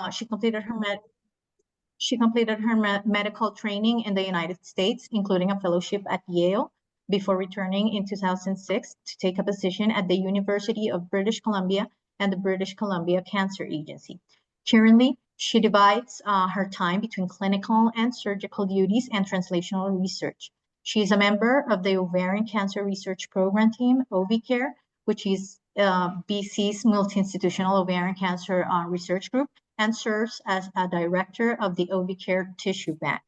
She completed her medical training in the United States, including a fellowship at Yale, before returning in 2006 to take a position at the University of British Columbia and the British Columbia Cancer Agency. Currently, she divides her time between clinical and surgical duties and translational research. She is a member of the Ovarian Cancer Research Program Team, OVCare, which is BC's multi-institutional ovarian cancer research group, and serves as a director of the OVCare Tissue Bank.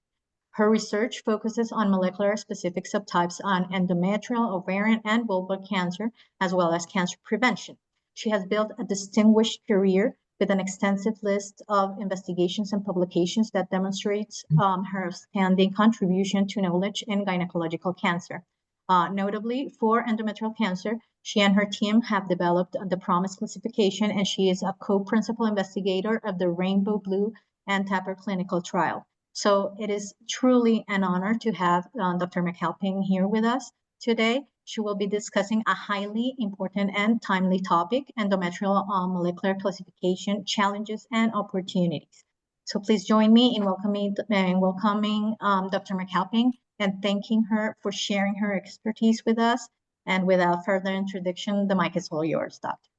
Her research focuses on molecular specific subtypes on endometrial, ovarian, and vulvar cancer, as well as cancer prevention. She has built a distinguished career with an extensive list of investigations and publications that demonstrates her outstanding contribution to knowledge in gynecological cancer. Notably, for endometrial cancer, she and her team have developed the PROMISE classification, and she is a co-principal investigator of the Rainbow Blue and TAPPER clinical trial. So it is truly an honor to have Dr. McAlpine here with us today. She will be discussing a highly important and timely topic, endometrial molecular classification, challenges and opportunities. So please join me in welcoming Dr. McAlpine and thanking her for sharing her expertise with us. And without further introduction, the mic is all yours, Doctor.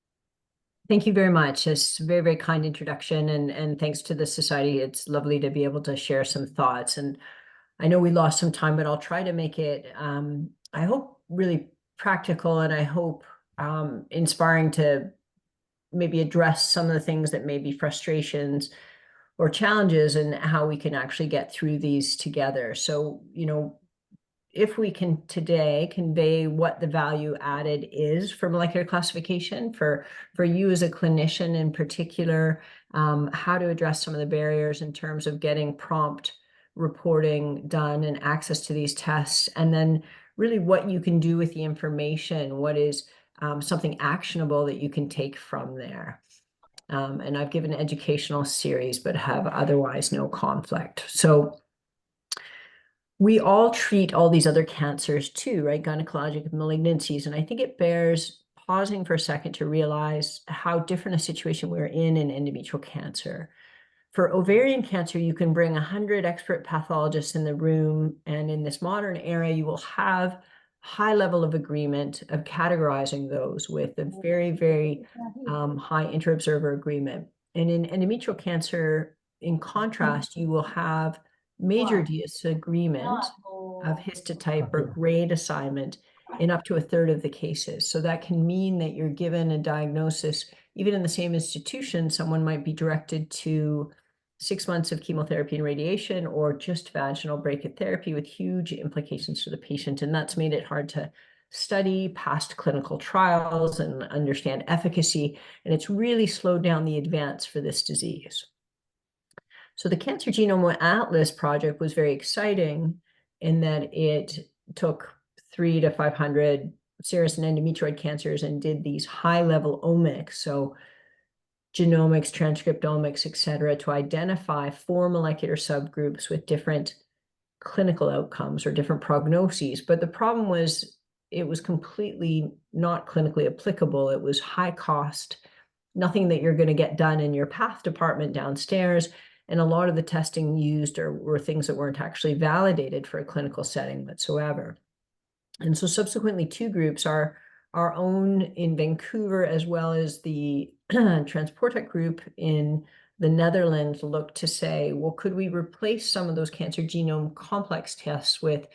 Thank you very much. It's a very, very kind introduction, and thanks to the Society. It's lovely to be able to share some thoughts. And I know we lost some time, but I'll try to make it, I hope, really practical, and I hope inspiring to maybe address some of the things that may be frustrations or challenges and how we can actually get through these together. So, if we can today convey what the value added is for molecular classification, for you as a clinician in particular, how to address some of the barriers in terms of getting prompt reporting done and access to these tests, and then really what you can do with the information, what is something actionable that you can take from there. And I've given an educational series, but have otherwise no conflict. So we all treat all these other cancers too, right? Gynecologic malignancies. And I think it bears pausing for a second to realize how different a situation we're in endometrial cancer. For ovarian cancer, you can bring 100 expert pathologists in the room, and in this modern era, you will have high level of agreement of categorizing those with a very, very high inter-observer agreement. And in endometrial cancer, in contrast, you will have major disagreement of histotype or grade assignment in up to a third of the cases. So that can mean that you're given a diagnosis, even in the same institution, someone might be directed to 6 months of chemotherapy and radiation, or just vaginal brachytherapy with huge implications for the patient. And that's made it hard to study past clinical trials and understand efficacy. And it's really slowed down the advance for this disease. So the Cancer Genome Atlas project was very exciting in that it took 300 to 500 serous and endometrioid cancers and did these high-level omics, so genomics, transcriptomics, et cetera, to identify 4 molecular subgroups with different clinical outcomes or different prognoses. But the problem was it was completely not clinically applicable. It was high cost, nothing that you're going to get done in your path department downstairs. And a lot of the testing used were things that weren't actually validated for a clinical setting whatsoever. And so subsequently 2 groups, our own in Vancouver, as well as the Transportec group in the Netherlands, looked to say, well, could we replace some of those cancer genome complex tests with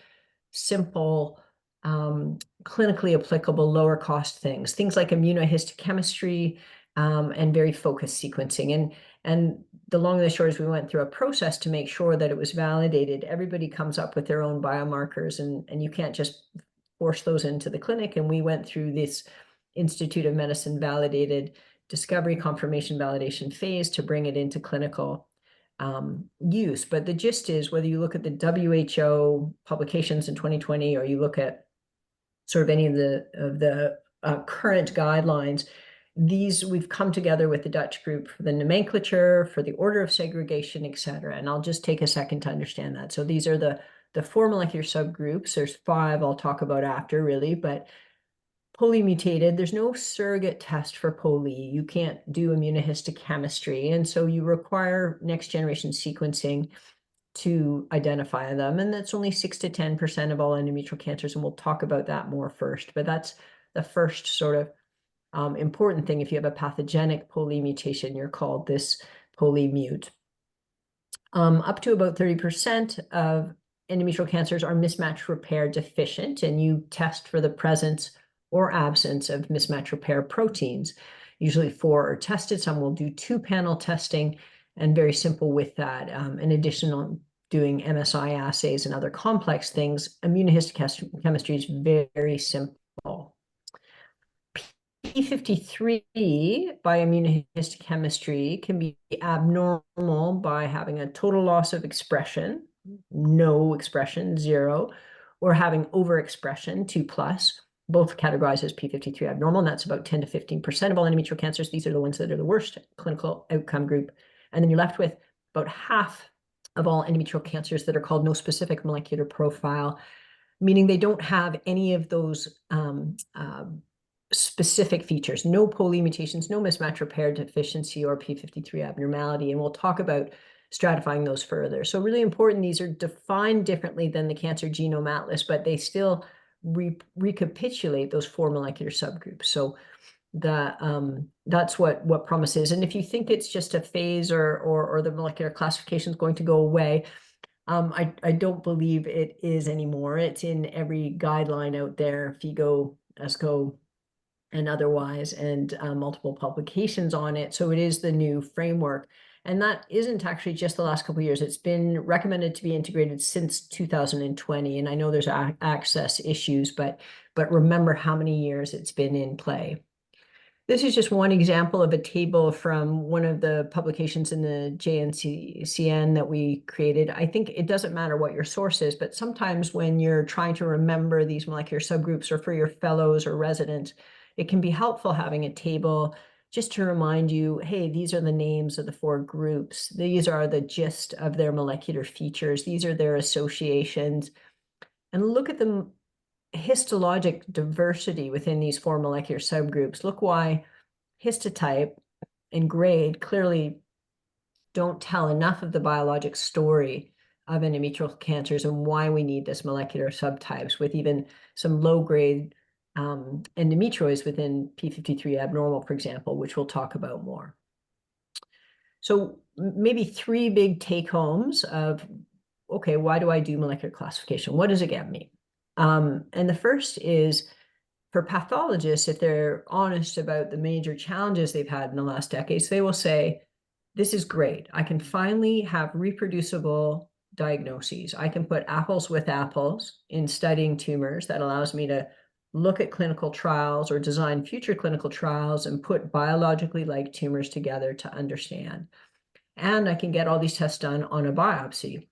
simple, clinically applicable, lower cost things like immunohistochemistry and very focused sequencing. And the long and the short is we went through a process to make sure that it was validated. Everybody comes up with their own biomarkers, and you can't just force those into the clinic. And we went through this Institute of Medicine validated discovery, confirmation, validation phase to bring it into clinical use. But the gist is, whether you look at the WHO publications in 2020, or you look at sort of any of the current guidelines, we've come together with the Dutch group for the nomenclature, for the order of segregation, et cetera. And I'll just take a second to understand that. So these are the 4 molecular subgroups. There's 5 I'll talk about after, really, but polymutated, there's no surrogate test for poly. You can't do immunohistochemistry, and so you require next generation sequencing to identify them, and that's only 6 to 10% of all endometrial cancers, and we'll talk about that more first. But that's the first sort of important thing. If you have a pathogenic polymutation, you're called this polymute. Up to about 30% of endometrial cancers are mismatch repair deficient, and you test for the presence or absence of mismatch repair proteins. Usually 4 are tested. Some will do 2-panel testing, and very simple with that. In addition to doing MSI assays and other complex things, immunohistochemistry is very, very simple. P53 by immunohistochemistry can be abnormal by having a total loss of expression, no expression, 0, or having overexpression, 2+, both categorized as P53 abnormal, and that's about 10 to 15% of all endometrial cancers. These are the ones that are the worst clinical outcome group. And then you're left with about half of all endometrial cancers that are called no specific molecular profile, meaning they don't have any of those specific features, no polymutations, no mismatch repair deficiency or P53 abnormality. And we'll talk about stratifying those further. So really important, these are defined differently than the Cancer Genome Atlas, but they still recapitulate those 4 molecular subgroups. So that's what PROMIS is. And if you think it's just a phase or the molecular classification is going to go away, I don't believe it is anymore. It's in every guideline out there, FIGO, ESCO, and otherwise, and multiple publications on it. So it is the new framework. And that isn't actually just the last couple of years. It's been recommended to be integrated since 2020. And I know there's access issues, but remember how many years it's been in play. This is just one example of a table from one of the publications in the JNCCN that we created. I think it doesn't matter what your source is, but sometimes when you're trying to remember these molecular subgroups or for your fellows or residents, it can be helpful having a table just to remind you, hey, these are the names of the 4 groups. These are the gist of their molecular features. These are their associations. And look at the histologic diversity within these 4 molecular subgroups. Look why histotype and grade clearly don't tell enough of the biologic story of endometrial cancers and why we need this molecular subtypes, with even some low-grade endometrioids within P53 abnormal, for example, which we'll talk about more. So maybe 3 big take-homes of, okay, why do I do molecular classification? What does it get me? And the first is, for pathologists, if they're honest about the major challenges they've had in the last decades, they will say, this is great. I can finally have reproducible diagnoses. I can put apples with apples in studying tumors. That allows me to look at clinical trials or design future clinical trials and put biologically like tumors together to understand. And I can get all these tests done on a biopsy.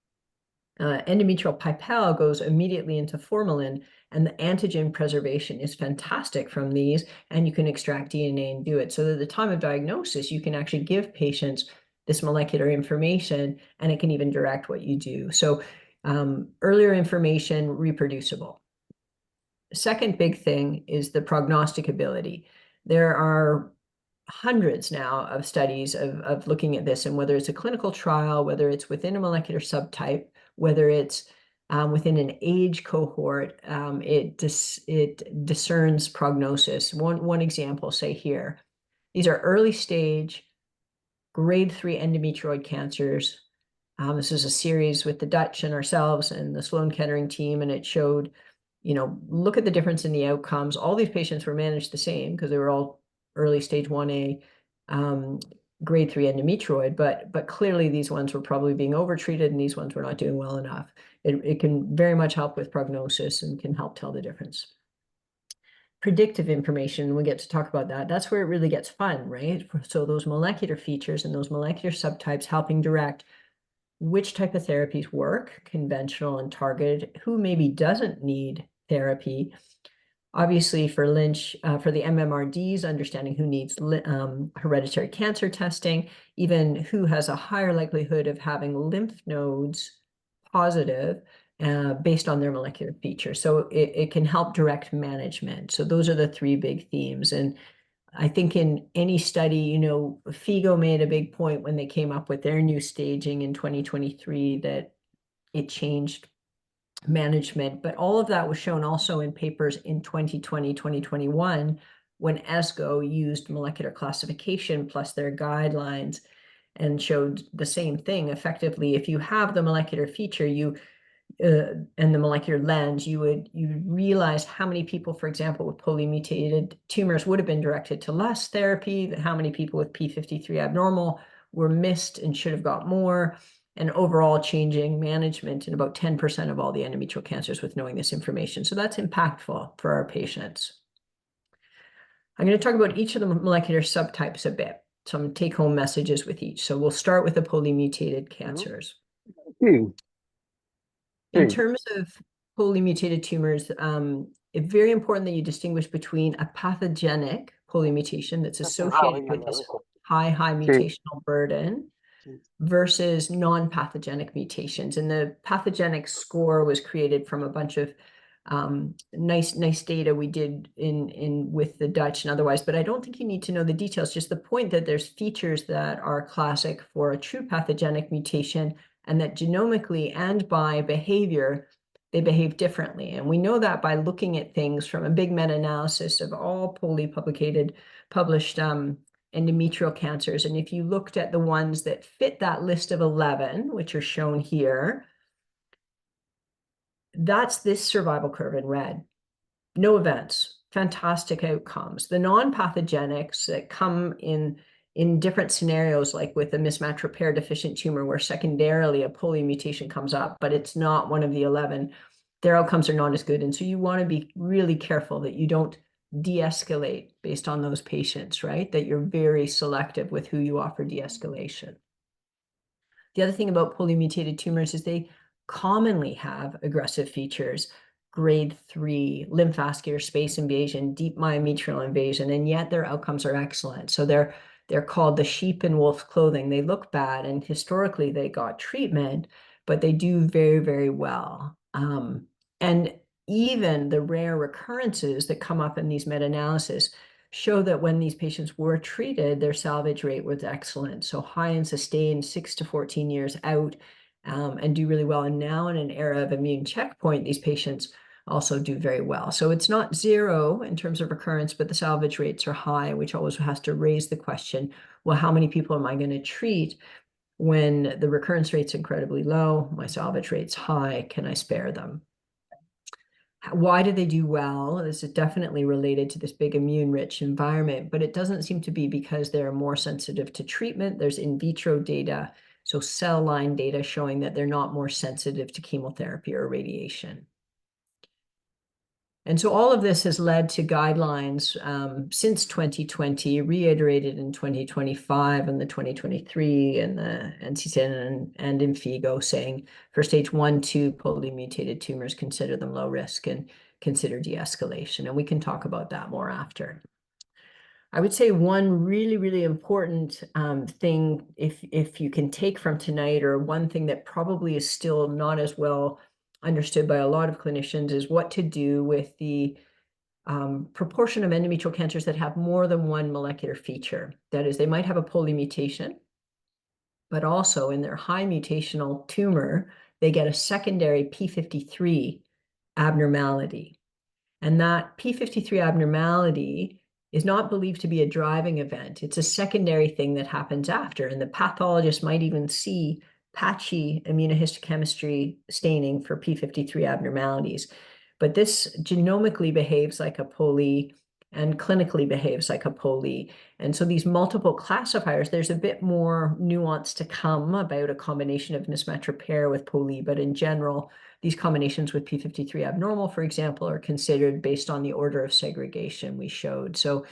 Endometrial pipelle goes immediately into formalin, and the antigen preservation is fantastic from these, and you can extract DNA and do it. So that at the time of diagnosis, you can actually give patients this molecular information, and it can even direct what you do. So earlier information, reproducible. Second big thing is the prognostic ability. There are hundreds now of studies of looking at this, and whether it's a clinical trial, whether it's within a molecular subtype, whether it's within an age cohort, it discerns prognosis. One example, say here, these are early stage grade 3 endometrioid cancers. This is a series with the Dutch and ourselves and the Sloan Kettering team, and it showed, look at the difference in the outcomes. All these patients were managed the same because they were all early stage 1A grade 3 endometrioid, but clearly these ones were probably being overtreated and these ones were not doing well enough. It can very much help with prognosis and can help tell the difference. Predictive information, we get to talk about that. That's where it really gets fun, right? So those molecular features and those molecular subtypes helping direct which type of therapies work, conventional and targeted, who maybe doesn't need therapy. Obviously, for Lynch, for the MMRDs, understanding who needs hereditary cancer testing, even who has a higher likelihood of having lymph nodes positive based on their molecular features. So it can help direct management. So those are the three big themes. And I think in any study, you know, FIGO made a big point when they came up with their new staging in 2023 that it changed management, but all of that was shown also in papers in 2020, 2021, when ESGO used molecular classification plus their guidelines and showed the same thing. Effectively, if you have the molecular feature, and the molecular lens, you realize how many people, for example, with polymutated tumors would have been directed to less therapy, how many people with p53 abnormal were missed and should have got more, and overall changing management in about 10% of all the endometrial cancers with knowing this information. So that's impactful for our patients. I'm going to talk about each of the molecular subtypes a bit, some take-home messages with each. So we'll start with the polymutated cancers. In terms of polymutated tumors, it's very important that you distinguish between a pathogenic polymutation that's associated with this high mutational burden versus non-pathogenic mutations. And the pathogenic score was created from a bunch of nice data we did in with the Dutch and otherwise, but I don't think you need to know the details, just the point that there's features that are classic for a true pathogenic mutation, and that genomically and by behavior, they behave differently. And we know that by looking at things from a big meta-analysis of all published endometrial cancers. And if you looked at the ones that fit that list of 11, which are shown here, that's this survival curve in red. No events, fantastic outcomes. The non-pathogenics that come in different scenarios, like with a mismatch repair deficient tumor where secondarily a polymutation comes up, but it's not one of the 11, their outcomes are not as good. And so you want to be really careful that you don't de-escalate based on those patients, right? That you're very selective with who you offer de-escalation. The other thing about polymutated tumors is they commonly have aggressive features, grade 3 lymphovascular space invasion, deep myometrial invasion, and yet their outcomes are excellent. So they're called the sheep in wolf's clothing. They look bad, and historically they got treatment, but they do very, very well. And even the rare recurrences that come up in these meta-analysis show that when these patients were treated, their salvage rate was excellent. So high and sustained 6 to 14 years out, and do really well. And now in an era of immune checkpoint, these patients also do very well. So it's not zero in terms of recurrence, but the salvage rates are high, which always has to raise the question, well, how many people am I going to treat when the recurrence rate's incredibly low, my salvage rate's high, can I spare them? Why do they do well? This is definitely related to this big immune-rich environment, but it doesn't seem to be because they're more sensitive to treatment. There's in vitro data, so cell line data showing that they're not more sensitive to chemotherapy or radiation. And so all of this has led to guidelines since 2020, reiterated in 2025 and the 2023 and the NCCN and in FIGO, saying for stage 1, 2 polymutated tumors, consider them low risk and consider de-escalation. And we can talk about that more after. I would say one really, really important thing, if you can take from tonight, or one thing that probably is still not as well understood by a lot of clinicians, is what to do with the proportion of endometrial cancers that have more than one molecular feature. That is, they might have a polymutation, but also in their high mutational tumor, they get a secondary p53 abnormality. And that p53 abnormality is not believed to be a driving event. It's a secondary thing that happens after. And the pathologist might even see patchy immunohistochemistry staining for p53 abnormalities. But this genomically behaves like a poly and clinically behaves like a poly. And so these multiple classifiers, there's a bit more nuance to come about a combination of mismatch repair with poly, but in general, these combinations with p53 abnormal, for example, are considered based on the order of segregation we showed. So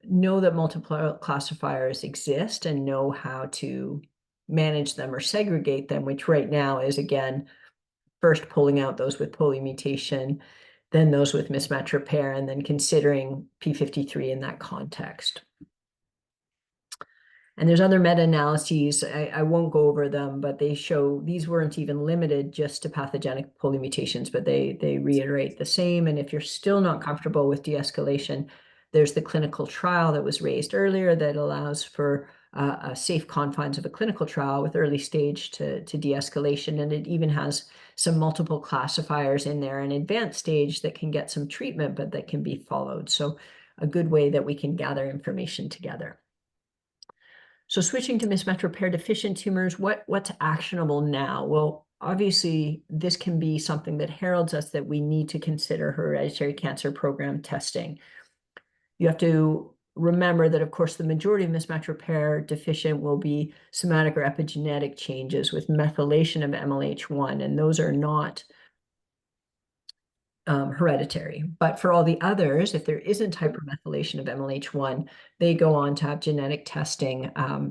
know that multiple classifiers exist and know how to manage them or segregate them, which right now is, again, first pulling out those with polymutation, then those with mismatch repair, and then considering p53 in that context. And there's other meta-analyses, I won't go over them, but they show these weren't even limited just to pathogenic polymutations, but they reiterate the same. And if you're still not comfortable with de-escalation, there's the clinical trial that was raised earlier that allows for safe confines of a clinical trial with early stage to de-escalation. And it even has some multiple classifiers in there, an advanced stage that can get some treatment, but that can be followed. So a good way that we can gather information together. So switching to mismatch repair deficient tumors, what's actionable now? Well, obviously, this can be something that heralds us that we need to consider hereditary cancer program testing. You have to remember that, of course, the majority of mismatch repair deficient will be somatic or epigenetic changes with methylation of MLH1, and those are not hereditary. But for all the others, if there isn't hypermethylation of MLH1, they go on to have genetic testing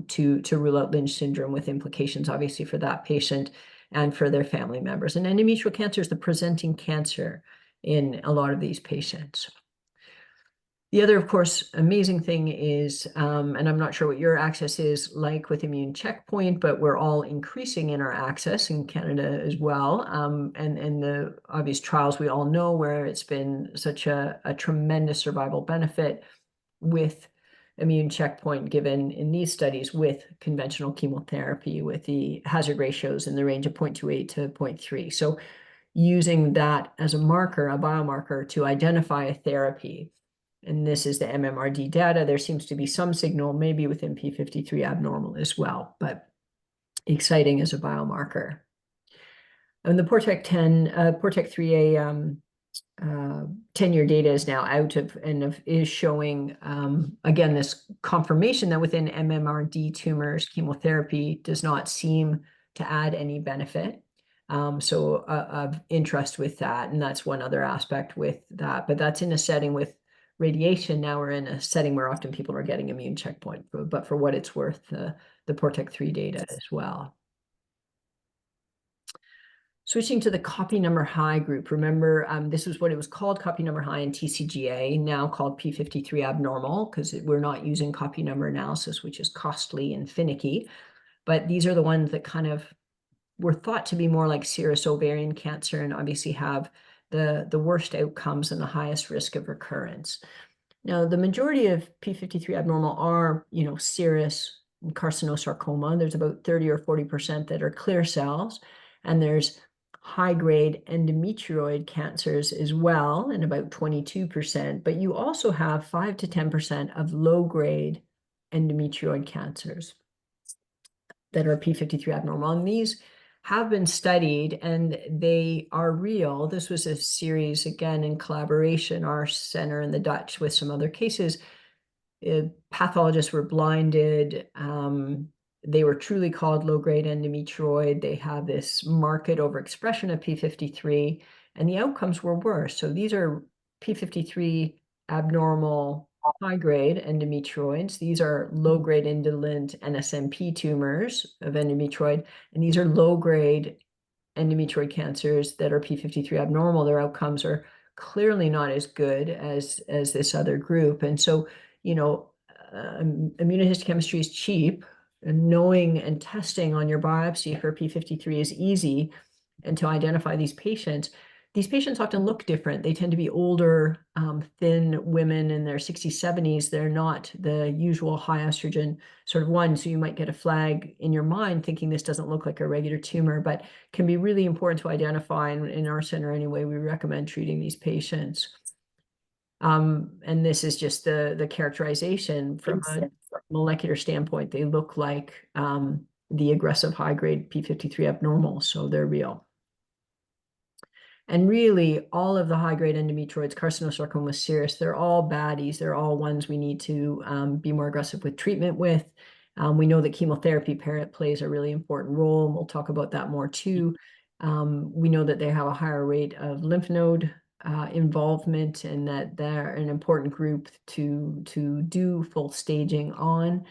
to rule out Lynch syndrome, with implications, obviously, for that patient and for their family members. And endometrial cancer is the presenting cancer in a lot of these patients. The other, of course, amazing thing is, and I'm not sure what your access is like with immune checkpoint, but we're all increasing in our access in Canada as well. And the obvious trials we all know where it's been such a tremendous survival benefit with immune checkpoint given in these studies with conventional chemotherapy, with the hazard ratios in the range of 0.28 to 0.3. So using that as a marker, a biomarker to identify a therapy. And this is the MMRD data. There seems to be some signal, maybe within P53 abnormal as well, but exciting as a biomarker. And the PORTEC-3A 10-year data is now out is showing, again, this confirmation that within MMRD tumors, chemotherapy does not seem to add any benefit. So of interest with that, and that's one other aspect with that, but that's in a setting with radiation. Now we're in a setting where often people are getting immune checkpoint, but for what it's worth, the PORTEC-3 data as well. Switching to the copy number high group, remember, this was what it was called, copy number high in TCGA, now called P53 abnormal, because we're not using copy number analysis, which is costly and finicky. But these are the ones that kind of were thought to be more like serous ovarian cancer and obviously have the worst outcomes and the highest risk of recurrence. Now, the majority of P53 abnormal are, serous carcinosarcoma. There's about 30 or 40% that are clear cells, and there's high-grade endometrioid cancers as well, and about 22%. But you also have 5 to 10% of low-grade endometrioid cancers that are P53 abnormal. And these have been studied and they are real. This was a series, again, in collaboration, our center and the Dutch, with some other cases. Pathologists were blinded. They were truly called low-grade endometrioid. They have this marked overexpression of P53, and the outcomes were worse. So these are P53 abnormal high-grade endometrioids. These are low-grade indolent NSMP tumors of endometrioid, and these are low-grade endometrioid cancers that are P53 abnormal. Their outcomes are clearly not as good as this other group. And so, immunohistochemistry is cheap, and knowing and testing on your biopsy for P53 is easy. And to identify these patients often look different. They tend to be older, thin women in their 60s, 70s. They're not the usual high estrogen sort of one. So you might get a flag in your mind thinking this doesn't look like a regular tumor, but can be really important to identify. And in our center anyway, we recommend treating these patients. And this is just the characterization from a molecular standpoint. They look like the aggressive high-grade P53 abnormal, so they're real. And really, all of the high-grade endometrioids, carcinosarcoma serous, they're all baddies. They're all ones we need to be more aggressive with treatment with. We know that chemotherapy plays a really important role, and we'll talk about that more too. We know that they have a higher rate of lymph node involvement, and that they're an important group to do full staging on.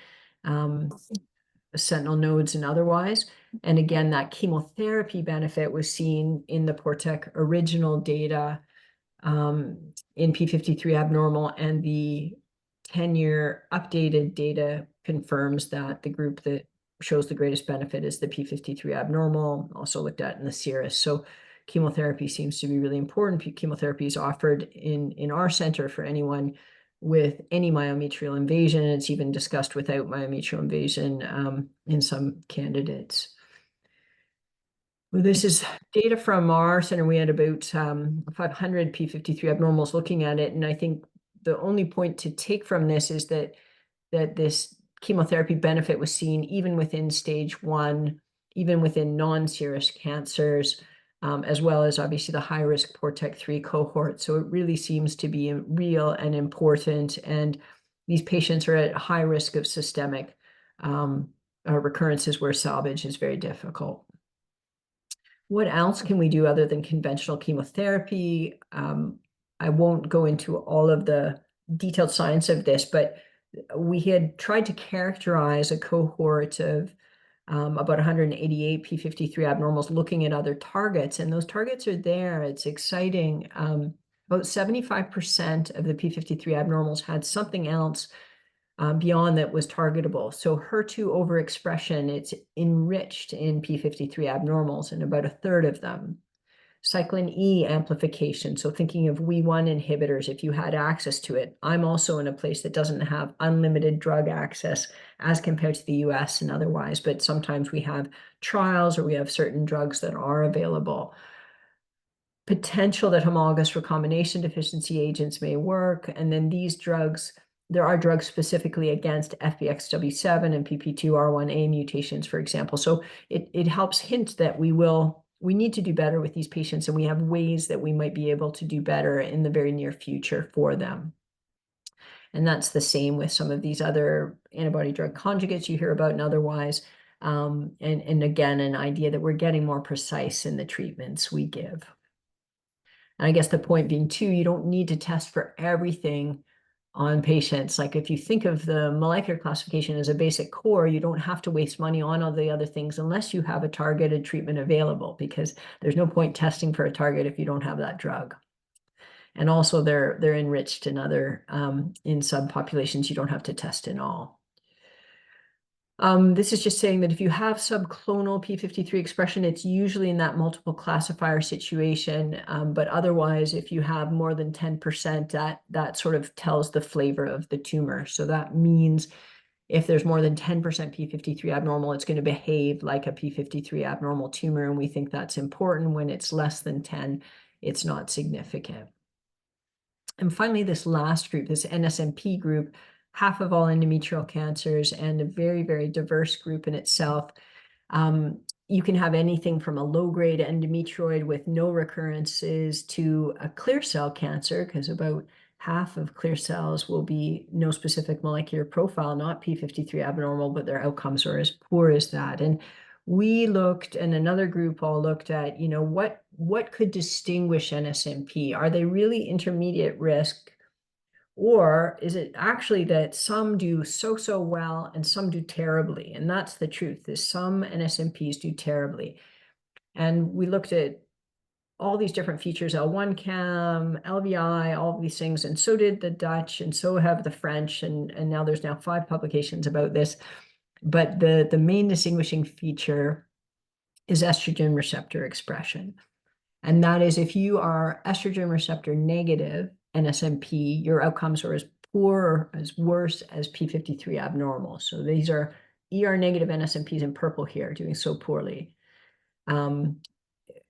Sentinel nodes and otherwise. And again, that chemotherapy benefit was seen in the PORTEC original data in P53 abnormal, and the 10-year updated data confirms that the group that shows the greatest benefit is the p53 abnormal, also looked at in the serous. So chemotherapy seems to be really important. Chemotherapy is offered in our center for anyone with any myometrial invasion. It's even discussed without myometrial invasion in some candidates. Well, this is data from our center. We had about 500 p53 abnormals looking at it, and I think the only point to take from this is that this chemotherapy benefit was seen even within stage 1, even within non-serous cancers, as well as obviously the high-risk PORTEC-3 cohort. So it really seems to be real and important, and these patients are at high risk of systemic recurrences where salvage is very difficult. What else can we do other than conventional chemotherapy? I won't go into all of the detailed science of this, but we had tried to characterize a cohort of about 188 p53 abnormals looking at other targets, and those targets are there. It's exciting. About 75% of the p53 abnormals had something else beyond that was targetable. So HER2 overexpression, it's enriched in p53 abnormals in about a third of them. Cyclin E amplification, so thinking of WEE1 inhibitors, if you had access to it. I'm also in a place that doesn't have unlimited drug access as compared to the US and otherwise, but sometimes we have trials or we have certain drugs that are available. Potential that homologous recombination deficiency agents may work, and then these drugs, there are drugs specifically against FBXW7 and PP2R1A mutations, for example. So it helps hint that we need to do better with these patients, and we have ways that we might be able to do better in the very near future for them. And that's the same with some of these other antibody drug conjugates you hear about and otherwise. And again, an idea that we're getting more precise in the treatments we give. And I guess the point being too, you don't need to test for everything on patients. Like if you think of the molecular classification as a basic core, you don't have to waste money on all the other things unless you have a targeted treatment available, because there's no point testing for a target if you don't have that drug. And also they're enriched in other, in subpopulations, you don't have to test in all. This is just saying that if you have subclonal p53 expression, it's usually in that multiple classifier situation. But otherwise, if you have more than 10%, that sort of tells the flavor of the tumor. So that means if there's more than 10% p53 abnormal, it's going to behave like a p53 abnormal tumor. And we think that's important. When it's less than 10, it's not significant. And finally, this last group, this NSMP group, half of all endometrial cancers and a very, very diverse group in itself. You can have anything from a low-grade endometrioid with no recurrences to a clear cell cancer, because about half of clear cells will be no specific molecular profile, not p53 abnormal, but their outcomes are as poor as that. And we looked, and another group all looked at, what could distinguish NSMP? Are they really intermediate risk? Or is it actually that some do so well and some do terribly? And that's the truth, is some NSMPs do terribly. And we looked at all these different features, L1-CAM, LVI, all of these things, and so did the Dutch, and so have the French, and now there's now 5 publications about this. But the main distinguishing feature is estrogen receptor expression. And that is, if you are estrogen receptor negative NSMP, your outcomes are as poor or as worse as p53 abnormal. So these are ER negative NSMPs in purple here, doing so poorly. The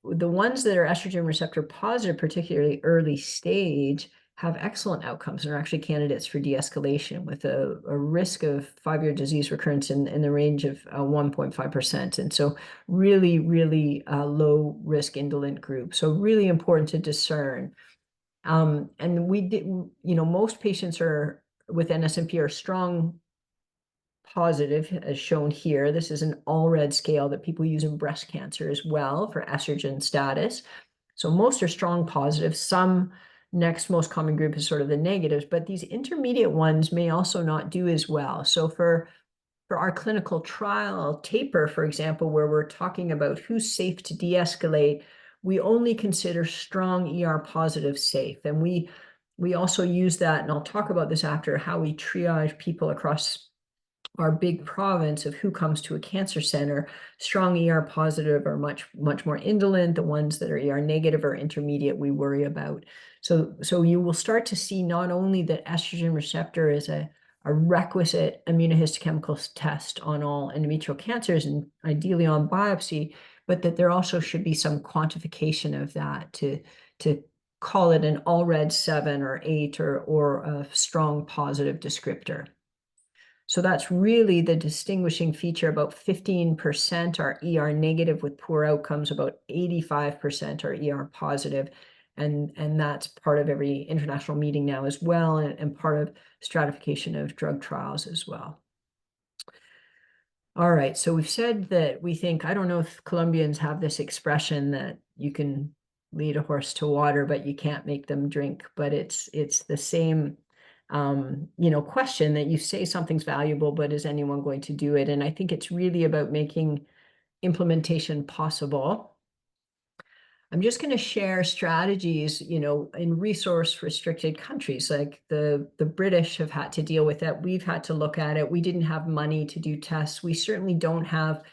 ones that are estrogen receptor positive, particularly early stage, have excellent outcomes and are actually candidates for de-escalation with a risk of 5-year disease recurrence in the range of 1.5%. And so really, really low risk indolent group. So really important to discern. And we did, most patients are with NSMP are strong positive, as shown here. This is an all-red scale that people use in breast cancer as well for estrogen status. So most are strong positive. Some next most common group is sort of the negatives, but these intermediate ones may also not do as well. So for our clinical trial taper, for example, where we're talking about who's safe to de-escalate, we only consider strong ER positive safe. And we also use that, and I'll talk about this after, how we triage people across our big province of who comes to a cancer center, strong ER positive are much more indolent. The ones that are ER negative or intermediate, we worry about. So you will start to see not only that estrogen receptor is a requisite immunohistochemical test on all endometrial cancers and ideally on biopsy, but that there also should be some quantification of that to call it an all red 7 or 8 or a strong positive descriptor. So that's really the distinguishing feature. About 15% are ER negative with poor outcomes, about 85% are ER positive. And that's part of every international meeting now as well, and part of stratification of drug trials as well. All right, so we've said that we think, I don't know if Colombians have this expression that you can lead a horse to water, but you can't make them drink, but it's the same question that you say something's valuable, but is anyone going to do it? And I think it's really about making implementation possible. I'm just going to share strategies, in resource restricted countries, like the British have had to deal with it. We've had to look at it. We didn't have money to do tests. We certainly don't have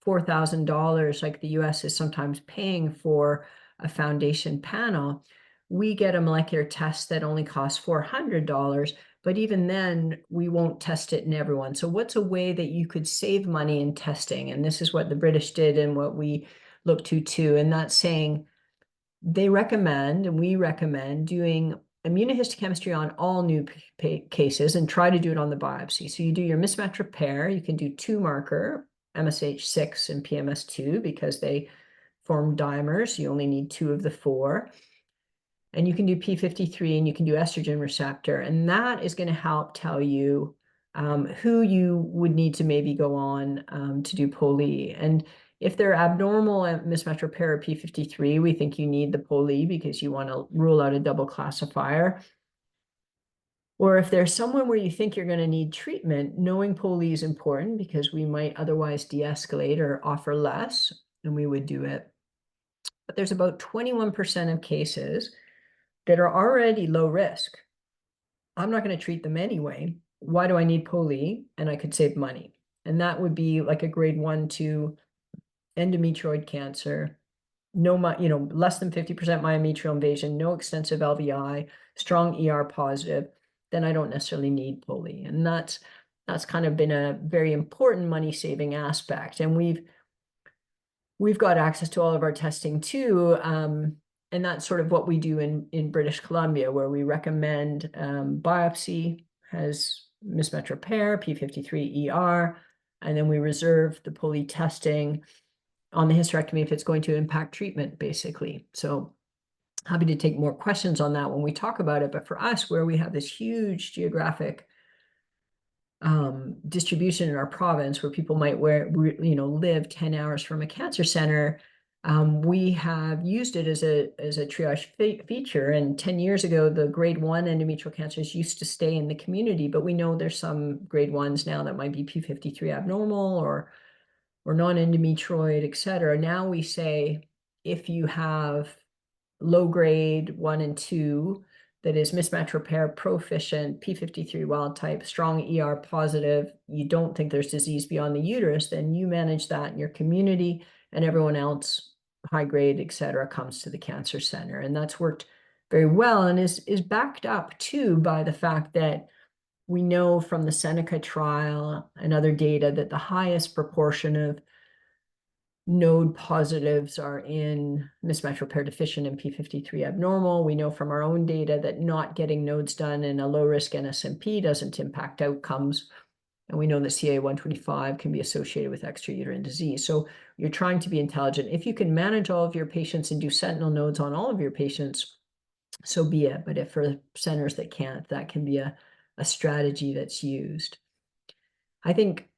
$4,000 like the US is sometimes paying for a foundation panel. We get a molecular test that only costs $400, but even then we won't test it in everyone. So what's a way that you could save money in testing? And this is what the British did and what we look to too. And that's saying they recommend, and we recommend, doing immunohistochemistry on all new cases and try to do it on the biopsy. So you do your mismatch repair. You can do 2-marker, MSH6 and PMS2, because they form dimers. You only need 2 of the 4. And you can do P53 and you can do estrogen receptor. And that is going to help tell you who you would need to maybe go on to do POLE. And if they're abnormal at mismatch repair or P53, we think you need the POLE because you want to rule out a double classifier. Or if there's someone where you think you're going to need treatment, knowing POLE is important because we might otherwise de-escalate or offer less, and we would do it. But there's about 21% of cases that are already low risk. I'm not going to treat them anyway. Why do I need POLE? And I could save money. And that would be like a grade 1 to endometrioid cancer, less than 50% myometrial invasion, no extensive LVI, strong ER positive, then I don't necessarily need POLE. And that's kind of been a very important money-saving aspect. And we've got access to all of our testing too. And that's sort of what we do in British Columbia, where we recommend biopsy has mismatch repair, P53 ER, and then we reserve the POLE testing on the hysterectomy if it's going to impact treatment, basically. So happy to take more questions on that when we talk about it. But for us, where we have this huge geographic distribution in our province, where people might live 10 hours from a cancer center, we have used it as a triage feature. And 10 years ago, the grade 1 endometrial cancers used to stay in the community, but we know there's some grade 1s now that might be P53 abnormal or non-endometrioid, et cetera. Now we say, if you have low grade 1 and 2 that is mismatch repair proficient, P53 wild type, strong ER positive, you don't think there's disease beyond the uterus, then you manage that in your community, and everyone else, high grade, et cetera, comes to the cancer center. And that's worked very well and is backed up too by the fact that we know from the Seneca trial and other data that the highest proportion of node positives are in mismatch repair deficient and P53 abnormal. We know from our own data that not getting nodes done in a low-risk NSMP doesn't impact outcomes. And we know that CA-125 can be associated with extrauterine disease. So you're trying to be intelligent. If you can manage all of your patients and do sentinel nodes on all of your patients, so be it. But if for centers that can't, that can be a strategy that's used. I think,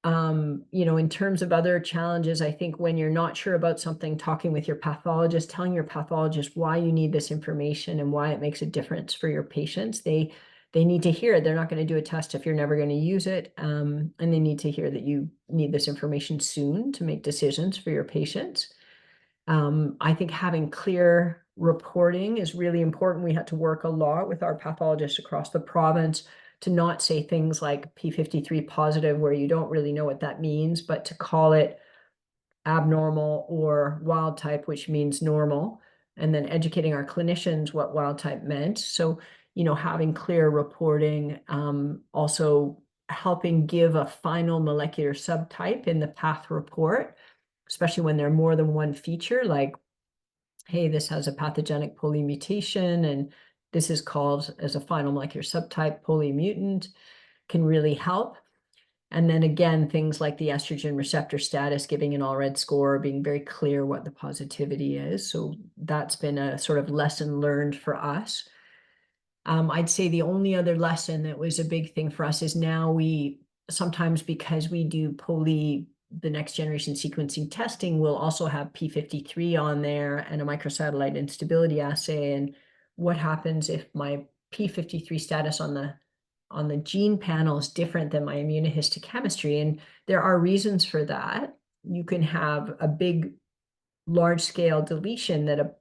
in terms of other challenges, I think when you're not sure about something, talking with your pathologist, telling your pathologist why you need this information and why it makes a difference for your patients, they need to hear it. They're not going to do a test if you're never going to use it. And they need to hear that you need this information soon to make decisions for your patients. I think having clear reporting is really important. We had to work a lot with our pathologists across the province to not say things like P53 positive, where you don't really know what that means, but to call it abnormal or wild type, which means normal, and then educating our clinicians what wild type meant. So, having clear reporting, also helping give a final molecular subtype in the path report, especially when there are more than one feature, like, hey, this has a pathogenic polymutation, and this is called as a final molecular subtype polymutant, can really help. And then again, things like the estrogen receptor status, giving an all red score, being very clear what the positivity is. So that's been a sort of lesson learned for us. I'd say the only other lesson that was a big thing for us is now we sometimes, because we do the next generation sequencing testing, we'll also have P53 on there and a microsatellite instability assay. And what happens if my P53 status on the gene panel is different than my immunohistochemistry? And there are reasons for that. You can have a big, large-scale deletion that a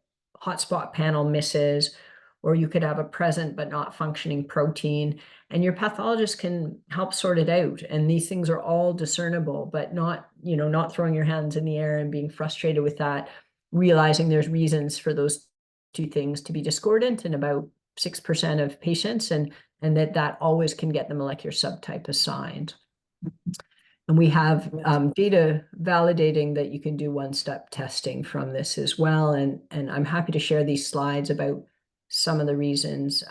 hotspot panel misses, or you could have a present but not functioning protein, and your pathologist can help sort it out. And these things are all discernible, but not throwing your hands in the air and being frustrated with that, realizing there's reasons for those two things to be discordant in about 6% of patients, and that always can get the molecular subtype assigned. And we have data validating that you can do one-step testing from this as well. And I'm happy to share these slides about some of the reasons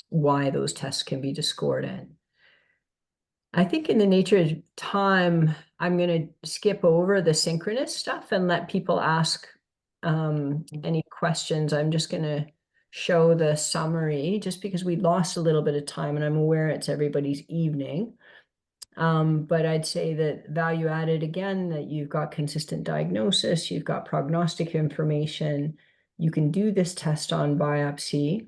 why those tests can be discordant. I think in the nature of time, I'm going to skip over the synchronous stuff and let people ask any questions. I'm just going to show the summary just because we lost a little bit of time, and I'm aware it's everybody's evening. But I'd say that value added, again, that you've got consistent diagnosis, you've got prognostic information, you can do this test on biopsy.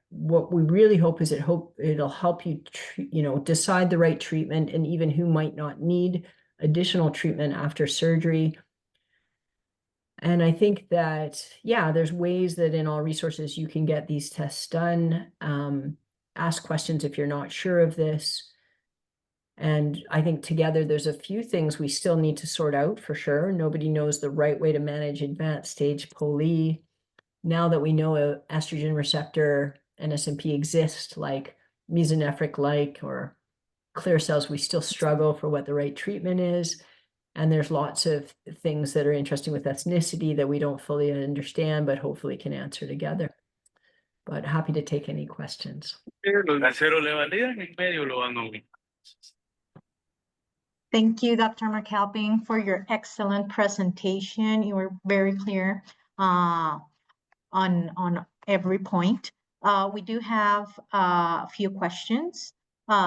What we really hope is it'll help you, decide the right treatment, and even who might not need additional treatment after surgery. And I think that, yeah, there's ways that in all resources you can get these tests done. Ask questions if you're not sure of this. And I think together there's a few things we still need to sort out for sure. Nobody knows the right way to manage advanced stage poly. Now that we know a estrogen receptor NSMP exists, like mesonephric-like or clear cells, we still struggle for what the right treatment is. And there's lots of things that are interesting with ethnicity that we don't fully understand, but hopefully can answer together. But happy to take any questions. Thank you, Dr. McAlpine, for your excellent presentation. You were very clear on every point. We do have a few questions.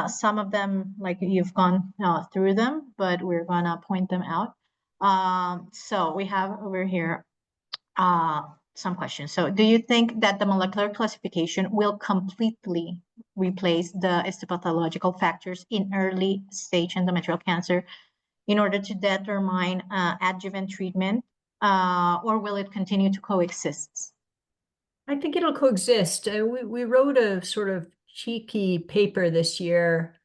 Some of them, like you've gone through them, but we're gonna point them out. So we have over here some questions. So do you think that the molecular classification will completely replace the histopathological factors in early stage endometrial cancer in order to determine adjuvant treatment, or will it continue to coexist? I think it'll coexist. We wrote a sort of cheeky paper this year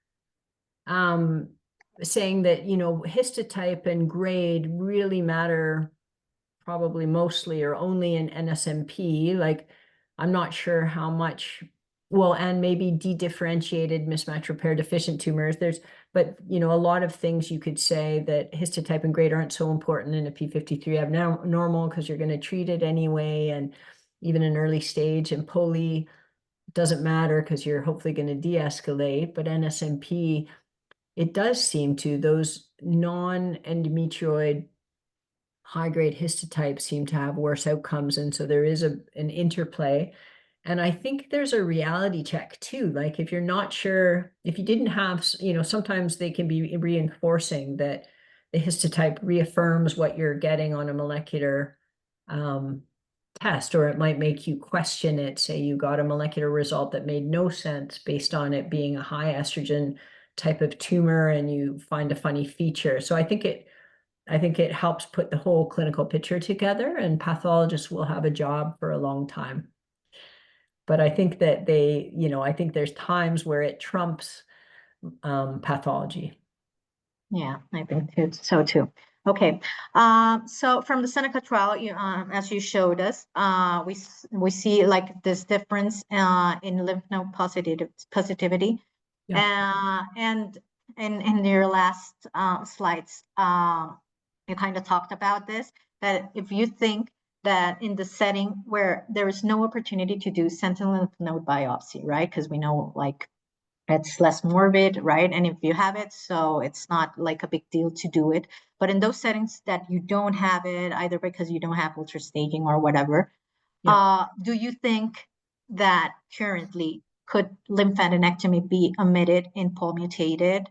saying that, histotype and grade really matter probably mostly or only in NSMP. Like, I'm not sure how much, and maybe dedifferentiated mismatch repair deficient tumors. But a lot of things you could say that histotype and grade aren't so important in a P53 abnormal because you're going to treat it anyway. And even in early stage, and poly doesn't matter because you're hopefully going to de-escalate. But NSMP, it does seem to, those non-endometrioid high-grade histotypes seem to have worse outcomes. And so there is an interplay. And I think there's a reality check too. Like, if you're not sure, if you didn't have, sometimes they can be reinforcing that the histotype reaffirms what you're getting on a molecular test, or it might make you question it. Say you got a molecular result that made no sense based on it being a high estrogen type of tumor, and you find a funny feature. So I think it helps put the whole clinical picture together, and pathologists will have a job for a long time. But I think that they, I think there's times where it trumps pathology. Yeah, I think so too. Okay, so from the Seneca trial, as you showed us, we see like this difference in lymph node positivity, Yeah. and in your last slides, you kind of talked about this, that if you think that in the setting where there is no opportunity to do sentinel lymph node biopsy, right? Because we know like it's less morbid, right? And if you have it, so it's not like a big deal to do it. But in those settings that you don't have it, either because you don't have ultrastaging or whatever, Yeah. do you think that currently could lymphadenectomy be omitted in POL mutated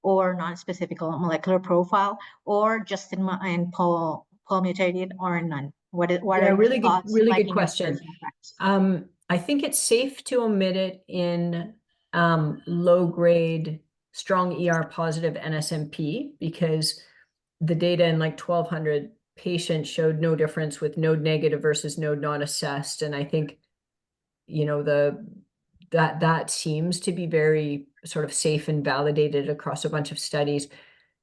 or non-specific molecular profile, or just in POL mutated or none? What Yeah, are your thoughts, really like good in your question. personal practice? I think it's safe to omit it in low grade, strong ER positive NSMP because the data in like 1,200 patients showed no difference with node negative versus node not assessed. And I think, that seems to be very sort of safe and validated across a bunch of studies.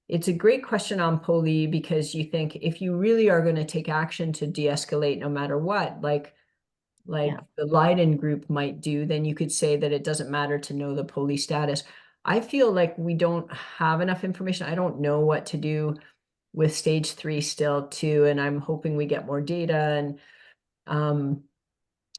It's a great question on POLI because you think if you really are going to take action to de-escalate no matter what, like Yeah. the Leiden group might do, then you could say that it doesn't matter to know the POLI status. I feel like we don't have enough information. I don't know what to do with stage 3 still too, and I'm hoping we get more data. And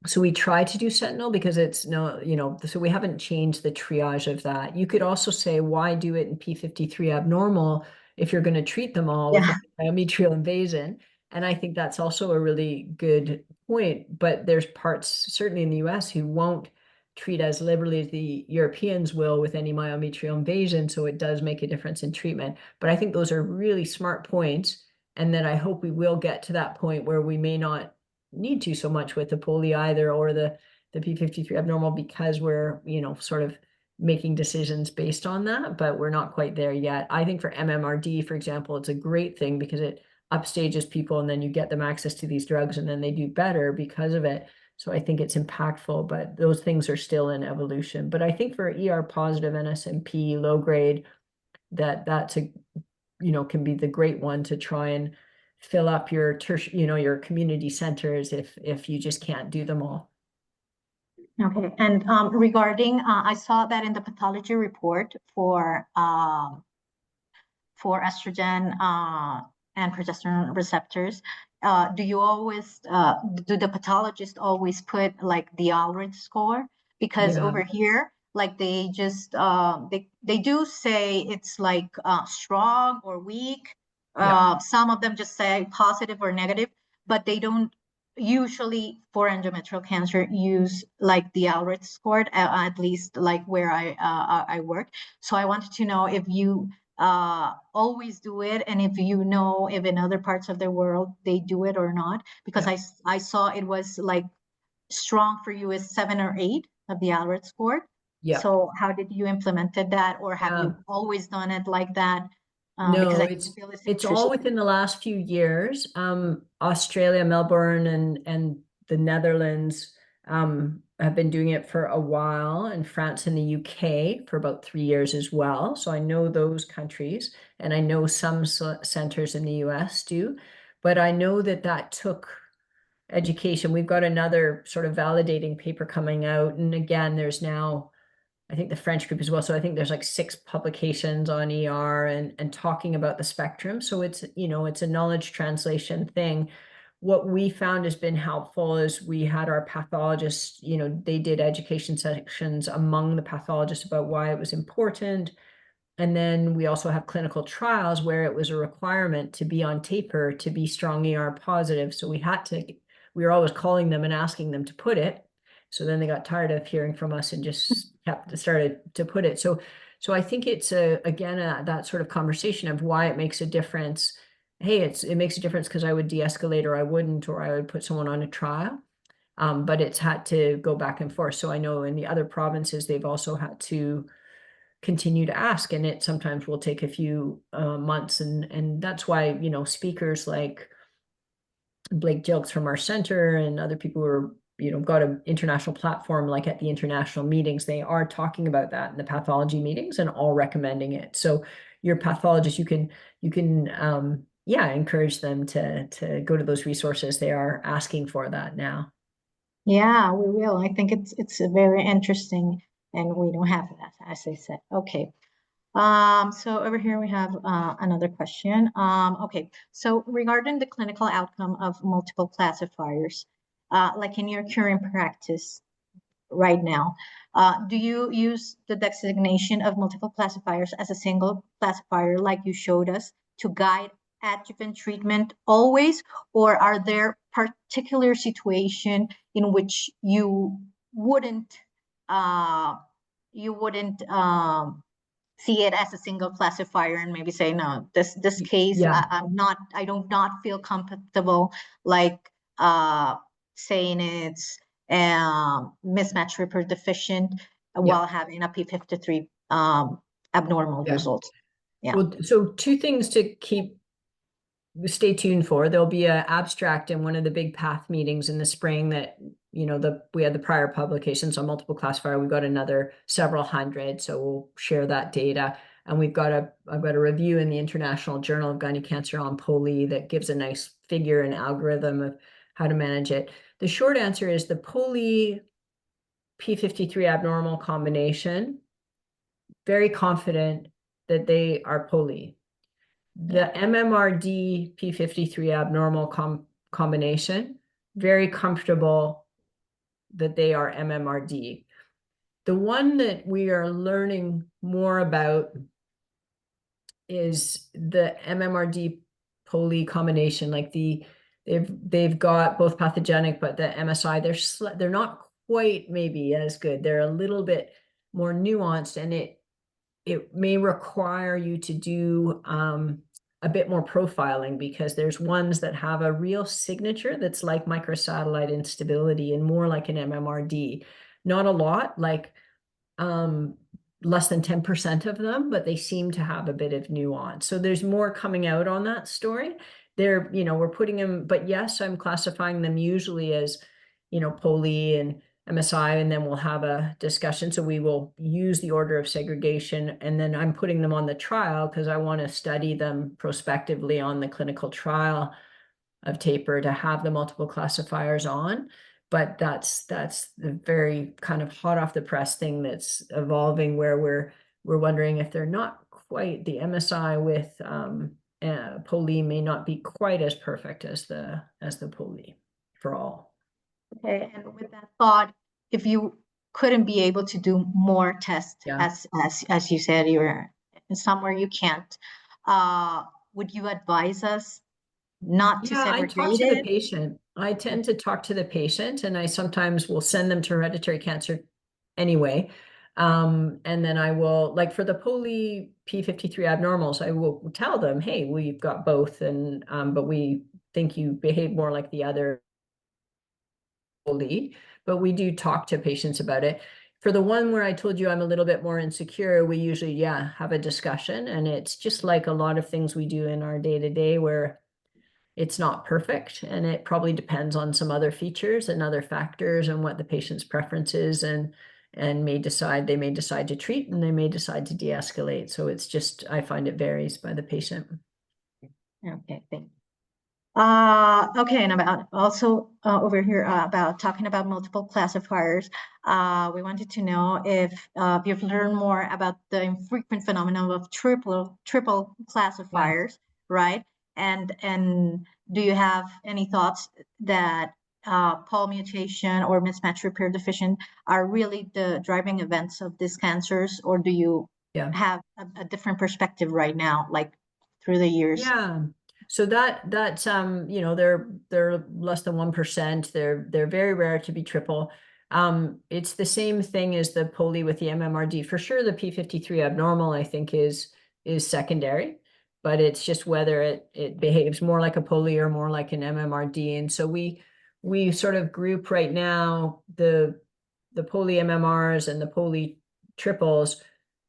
so we try to do sentinel because it's so we haven't changed the triage of that. You could also say, why do it in P53 abnormal if you're going to treat them all with Yeah. endometrial invasion? And I think that's also a really good point. But there's parts, certainly in the US, who won't treat as liberally as the Europeans will with any myometrial invasion. So it does make a difference in treatment. But I think those are really smart points. And then I hope we will get to that point where we may not need to so much with the POLI either or the P53 abnormal because we're, sort of making decisions based on that, but we're not quite there yet. I think for MMRD, for example, it's a great thing because it upstages people and then you get them access to these drugs and then they do better because of it. So I think it's impactful, but those things are still in evolution. But I think for ER positive NSMP low grade, that's a can be the great one to try and fill up your your community centers if you just can't do them all. Okay, and regarding, I saw that in the pathology report for estrogen and progesterone receptors, do you always do the pathologists always put like the Aldrich score? Because Yeah, over here, like they just they do say it's like strong or weak. yeah, Some of them just say positive or negative, but they don't usually for endometrial cancer use like the Aldrich score, at least like where I work. So I wanted to know if you always do it, and if you know if in other parts of the world they do it or not, because yeah, I saw it was like strong for you is 7 or 8 of the Aldrich score. yeah. So how did you implemented that, or have Yeah. you always done it like that? Because No, I feel it's it's all interesting. within the last few years. Australia, Melbourne, and the Netherlands have been doing it for a while, and France and the UK for about 3 years as well. So I know those countries, and I know some centers in the US do, but I know that took education. We've got another sort of validating paper coming out, and again, there's now I think the French group as well. So I think there's like 6 publications on ER and talking about the spectrum. So it's a knowledge translation thing. What we found has been helpful is we had our pathologists, they did education sections among the pathologists about why it was important. And then we also have clinical trials where it was a requirement to be on taper to be strong ER positive. So we were always calling them and asking them to put it. So then they got tired of hearing from us and just started to put it. So I think it's again that sort of conversation of why it makes a difference. Hey, it makes a difference because I would de-escalate or I wouldn't, or I would put someone on a trial. But it's had to go back and forth. So I know in the other provinces, they've also had to continue to ask, and it sometimes will take a few months. And that's why, speakers like Blake Jilks from our center and other people who are got an international platform, like at the international meetings, they are talking about that in the pathology meetings and all recommending it. So your pathologist, you can encourage them to go to those resources. They are asking for that now. Yeah, we will. I think it's very interesting, and we don't have that, as I said. Okay. So over here we have another question. Okay, so regarding the clinical outcome of multiple classifiers, like in your current practice right now, do you use the designation of multiple classifiers as a single classifier like you showed us to guide adjuvant treatment always, or are there particular situation in which wouldn't uh, you wouldn't see it as a single classifier and maybe say, no, this case, Yeah. I do not feel comfortable like saying it's mismatch repair deficient while having a P53 abnormal Yeah. result. Yeah. Well, so two things to stay tuned for. There'll be an abstract in one of the big path meetings in the spring that, we had the prior publications on multiple classifier. We've got another several hundred, so we'll share that data. And I've got a review in the International Journal of Gynae Cancer on POLE that gives a nice figure and algorithm of how to manage it. The short answer is the POLE P53 abnormal combination, very confident that they are POLE. The MMRD P53 abnormal combination, very comfortable that they are MMRD. The one that we are learning more about is the MMRD POLE combination. Like they've got both pathogenic, but the MSI, they're not quite maybe as good. They're a little bit more nuanced, and it may require you to do a bit more profiling, because there's ones that have a real signature that's like microsatellite instability and more like an MMRD. Not a lot, like less than 10% of them, but they seem to have a bit of nuance. So there's more coming out on that story. We're putting them, but yes, I'm classifying them usually as, POLE and MSI, and then we'll have a discussion. So we will use the order of segregation, and then I'm putting them on the trial because I want to study them prospectively on the clinical trial of taper to have the multiple classifiers on. But that's the very kind of hot off the press thing that's evolving, where we're wondering if they're not quite, the MSI with POLE may not be quite as perfect as the POLE for all. Okay, and with that thought, if you couldn't be able to do more tests, as you said, you're somewhere you can't, would you advise us not to I talk segregate to the it? patient. I tend to talk to the patient, and I sometimes will send them to hereditary cancer anyway. And then I will, like for the POLE P53 abnormals, I will tell them, hey, we've got both, and but we think you behave more like the other POLE. But we do talk to patients about it. For the one where I told you I'm a little bit more insecure, we usually, have a discussion. And it's just like a lot of things we do in our day-to-day, where it's not perfect, and it probably depends on some other features and other factors and what the patient's preference is, and they may decide to treat, and they may decide to de-escalate. So it's just, I find it varies by the patient. Okay, thank you. Okay, and about also over here about talking about multiple classifiers, we wanted to know if you've learned more about the infrequent phenomenon of triple classifiers, right? And do you have any thoughts that Pol mutation or mismatch repair deficient are really the driving events of these cancers, or do you have a different perspective right now, like through the years? Yeah. So that's they're less than 1%. They're very rare to be triple. It's the same thing as the POLE with the MMRD. For sure, the P53 abnormal, I think, is secondary, but it's just whether it behaves more like a POLE or more like an MMRD. And so we sort of group right now the POLE MMRs and the POLE triples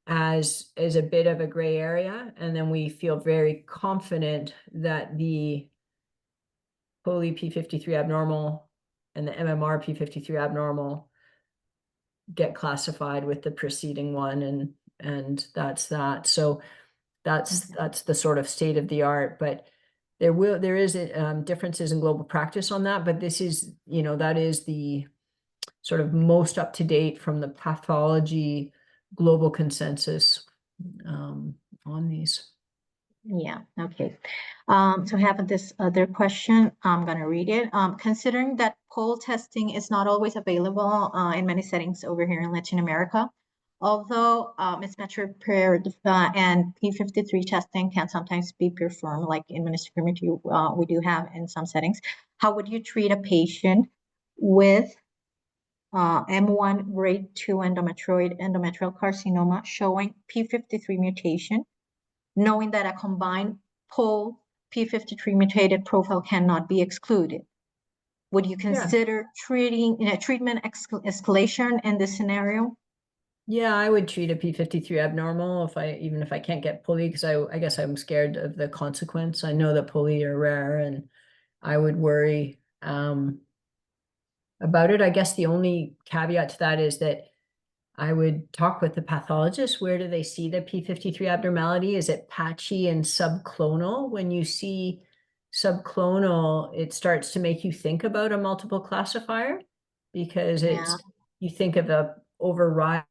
as a bit of a gray area, and then we feel very confident that the POLE P53 abnormal and the MMR P53 abnormal get classified with the preceding one, and that's that. So that's the sort of state of the art, but there is differences in global practice on that, but this is, that is the sort of most up to date from the pathology global consensus on these. Yeah, okay. So I have this other question. I'm going to read it. Considering that pole testing is not always available in many settings over here in Latin America, although mismatch repair and P53 testing can sometimes be performed, like in Ministry we do have in some settings, how would you treat a patient with M1 grade 2 endometrial carcinoma showing P53 mutation, knowing that a combined pole P53 mutated profile cannot be excluded? Would you consider treatment escalation in this scenario? Yeah, I would treat a P53 abnormal even if I can't get poly, because I guess I'm scared of the consequence. I know that poly are rare, and I would worry about it. I guess the only caveat to that is that I would talk with the pathologist. Where do they see the P53 abnormality? Is it patchy and subclonal? When you see subclonal, it starts to make you think about a multiple classifier, because you think of a override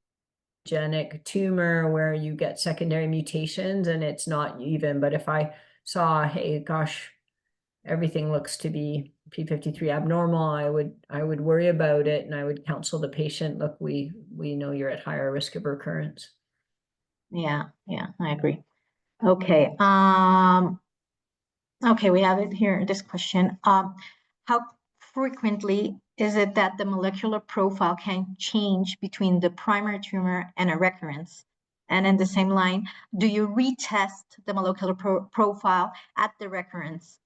tumor where you get secondary mutations and it's not even. But if I saw, hey, gosh, everything looks to be P53 abnormal, I would worry about it, and I would counsel the patient, look, we know you're at higher risk of recurrence. Yeah, I agree. Okay. Okay, we have it here, this question. How frequently is it that the molecular profile can change between the primary tumor and a recurrence? And in the same line, do you retest the molecular profile at the recurrence?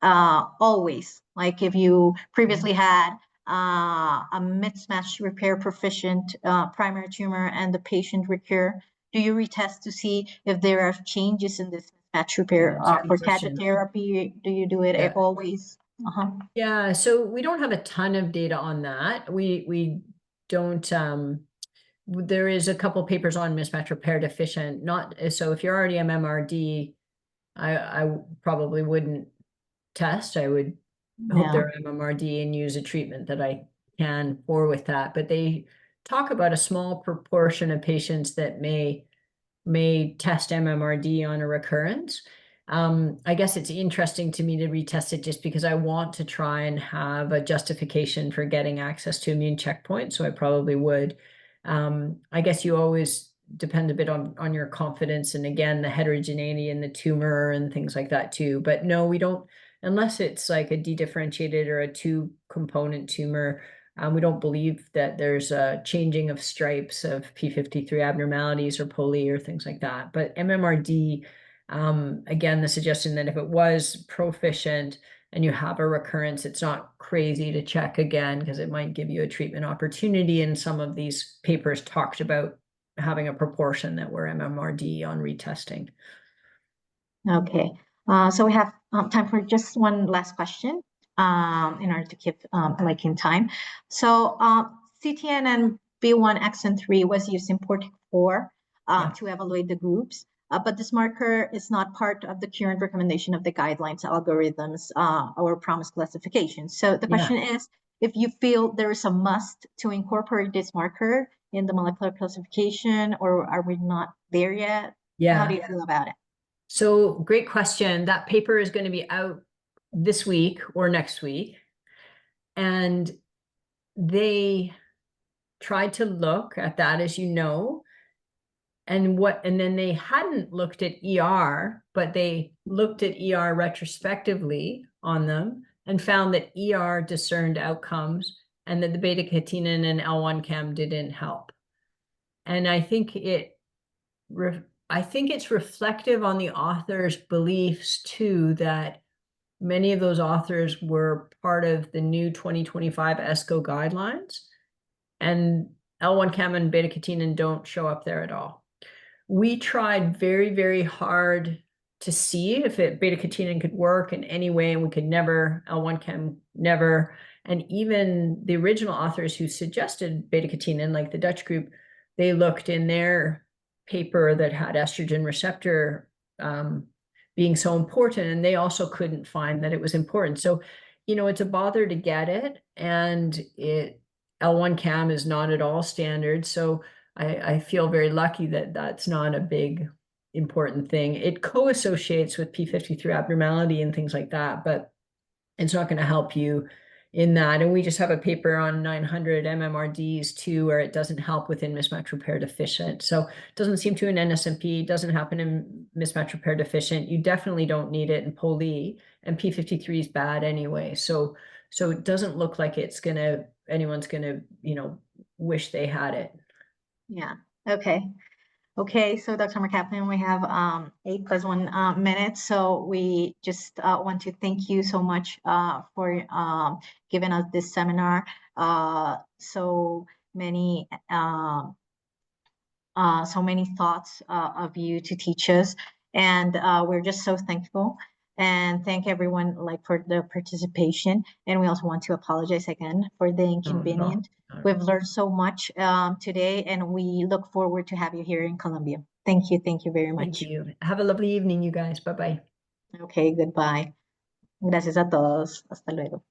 Always, like if you previously had a mismatch repair proficient primary tumor and the patient recur, do you retest to see if there are changes in this mismatch repair? For targeted therapy, do you do it always? Yeah, so we don't have a ton of data on that. We don't. There is a couple papers on mismatch repair deficient. Not so if you're already MMRD, I probably wouldn't test. I would hope they're MMRD and use a treatment that I can for with that. But they talk about a small proportion of patients that may test MMRD on a recurrence. I guess it's interesting to me to retest it just because I want to try and have a justification for getting access to immune checkpoint. So I probably would. I guess you always depend a bit on your confidence, and again, the heterogeneity in the tumor and things like that too. But no, we don't, unless it's like a dedifferentiated or a 2-component tumor. We don't believe that there's a changing of stripes of P53 abnormalities or poly or things like that. But MMRD, again, the suggestion that if it was proficient and you have a recurrence, it's not crazy to check again, because it might give you a treatment opportunity. And some of these papers talked about having a proportion that were MMRD on retesting. Okay, so we have time for just one last question in order to keep like in time. So CTN and B1 exon 3 was used in Portic 4 to evaluate the groups, but this marker is not part of the current recommendation of the guidelines, algorithms, or PROMIS classification. So the question is, if you feel there is a must to incorporate this marker in the molecular classification, or are we not there yet? How do you feel about it? So great question. That paper is going to be out this week or next week. And they tried to look at that, as you know, and then they hadn't looked at ER, but they looked at ER retrospectively on them and found that ER discerned outcomes and that the beta-catenin and L1-chem didn't help. And I think it's reflective on the author's beliefs too, that many of those authors were part of the new 2025 ESCO guidelines, and L1-chem and beta-catenin don't show up there at all. We tried very, very hard to see if beta-catenin could work in any way, and we could never, L1-chem never. And even the original authors who suggested beta-catenin, like the Dutch group, they looked in their paper that had estrogen receptor being so important, and they also couldn't find that it was important. So, it's a bother to get it, and L1 CAM is not at all standard. So I feel very lucky that that's not a big important thing. It co-associates with P53 abnormality and things like that, but it's not going to help you in that. And we just have a paper on 900 MMRDs too, where it doesn't help within mismatch repair deficient. So it doesn't seem to in NSMP, doesn't happen in mismatch repair deficient. You definitely don't need it in POLE, and P53 is bad anyway. So it doesn't look like anyone's gonna, wish they had it. Yeah. Okay. Okay, so Dr. McAlpine, we have 8 + 1 minutes. So we just want to thank you so much for giving us this seminar. So many thoughts of you to teach us, and we're just so thankful. And thank everyone for the participation. And we also want to apologize again for the inconvenience. No. We've learned so much today, and we look forward to have you here in Colombia. Thank you very much. Thank you. Have a lovely evening, you guys. Bye-bye. Okay, goodbye. Gracias a todos. Hasta luego.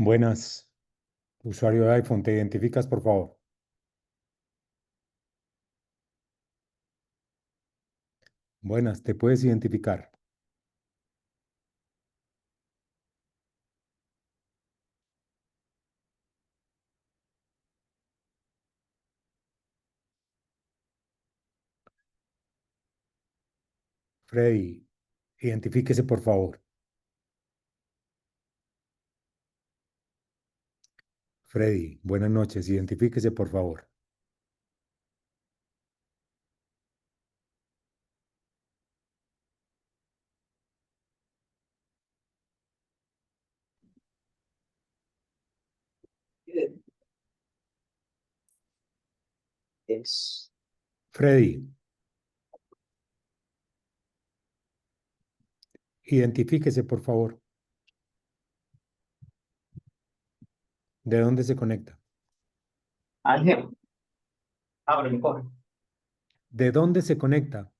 Buenas, usuario de iPhone, ¿te identificas, por favor? Buenas, ¿te puedes identificar? Freddy, identifíquese, por favor. Freddy, buenas noches, identifíquese, por favor. Es Freddy, identifíquese, por favor. ¿De dónde se conecta? Ángel. Ábreme, corre. ¿De dónde se conecta?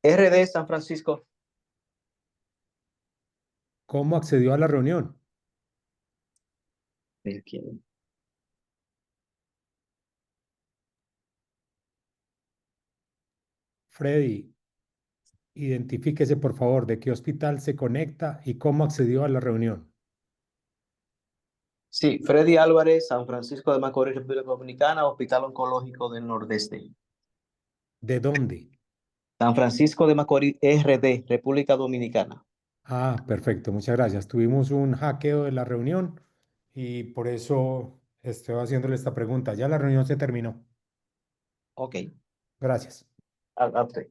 RD San Francisco. ¿Cómo accedió a la reunión? ¿De quién? Freddy, identifíquese, por favor, de qué hospital se conecta y cómo accedió a la reunión. Sí, Freddy Álvarez, San Francisco de Macorís, República Dominicana, Hospital Oncológico del Nordeste. ¿De dónde? San Francisco de Macorís, RD, República Dominicana. Ah, perfecto, muchas gracias. Tuvimos un hackeo de la reunión y por eso estoy haciéndole esta pregunta. Ya la reunión se terminó. Ok, Gracias. a usted.